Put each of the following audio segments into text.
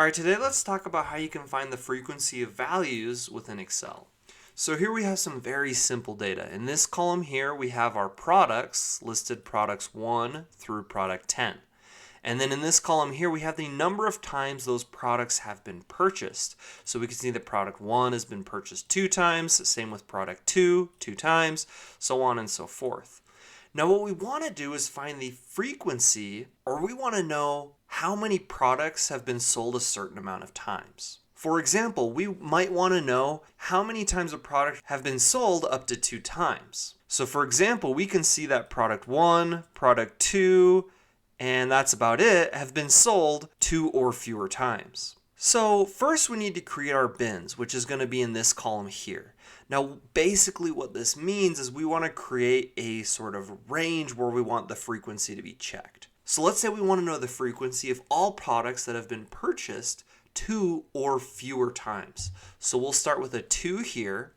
All right, today let's talk about how you can find the frequency of values within Excel. So here we have some very simple data. In this column here, we have our products listed, products 1 through product 10. And then in this column here, we have the number of times those products have been purchased. So we can see that product 1 has been purchased 2 times, same with product 2, 2 times, so on and so forth. Now what we want to do is find the frequency, or we want to know how many products have been sold a certain amount of times. For example, we might want to know how many times a product have been sold up to 2 times. So for example, we can see that product 1, product 2, and that's about it, have been sold 2 or fewer times. So first we need to create our bins, which is going to be in this column here. Now basically what this means is we want to create a sort of range where we want the frequency to be checked. So let's say we want to know the frequency of all products that have been purchased 2 or fewer times. So we'll start with a 2 here.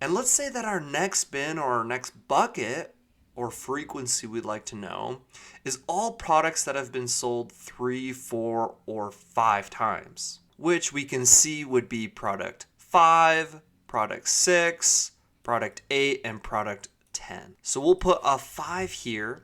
And let's say that our next bin or our next bucket or frequency we'd like to know is all products that have been sold 3, 4, or 5 times, which we can see would be product 5, product 6, product 8, and product 10. So we'll put a 5 here.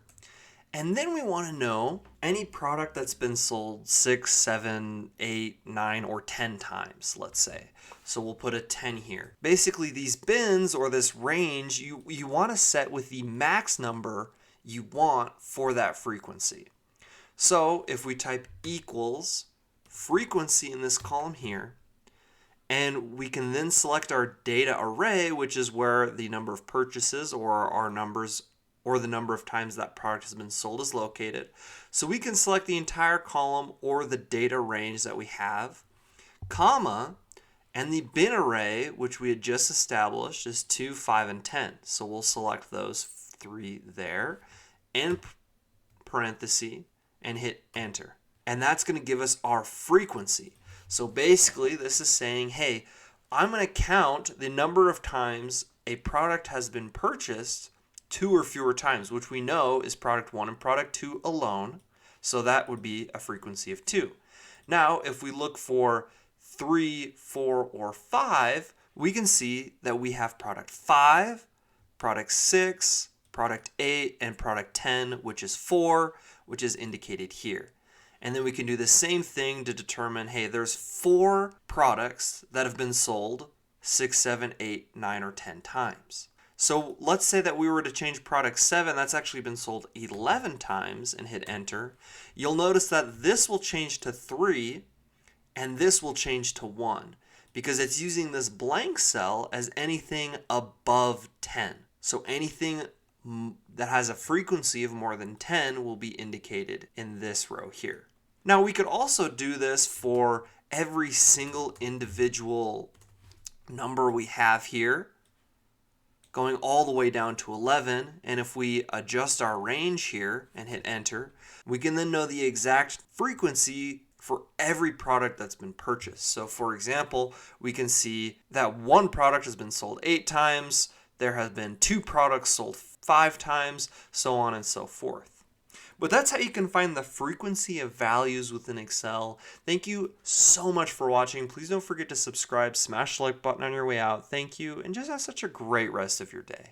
And then we want to know any product that's been sold 6, 7, 8, 9, or 10 times, let's say. So we'll put a 10 here. Basically, these bins or this range, you want to set with the max number you want for that frequency. So if we type equals frequency in this column here, and we can then select our data array, which is where the number of purchases or our numbers or the number of times that product has been sold is located. So we can select the entire column or the data range that we have, comma, and the bin array, which we had just established, is 2, 5, and 10. So we'll select those 3 there, and parenthesis, and hit enter. And that's going to give us our frequency. So basically, this is saying, hey, I'm going to count the number of times a product has been purchased 2 or fewer times, which we know is product 1 and product 2 alone. So that would be a frequency of 2. Now, if we look for 3, 4, or 5, we can see that we have product 5, product 6, product 8, and product 10, which is 4, which is indicated here. And then we can do the same thing to determine, hey, there's 4 products that have been sold 6, 7, 8, 9, or 10 times. So let's say that we were to change product 7, that's actually been sold 11 times, and hit enter. You'll notice that this will change to 3 and this will change to 1 because it's using this blank cell as anything above 10. So anything that has a frequency of more than 10 will be indicated in this row here. Now we could also do this for every single individual number we have here, going all the way down to 11, and if we adjust our range here and hit enter, we can then know the exact frequency for every product that's been purchased. So for example, we can see that one product has been sold 8 times, there have been 2 products sold 5 times, so on and so forth. But that's how you can find the frequency of values within Excel. Thank you so much for watching. Please don't forget to subscribe, smash the like button on your way out. Thank you, and just have such a great rest of your day.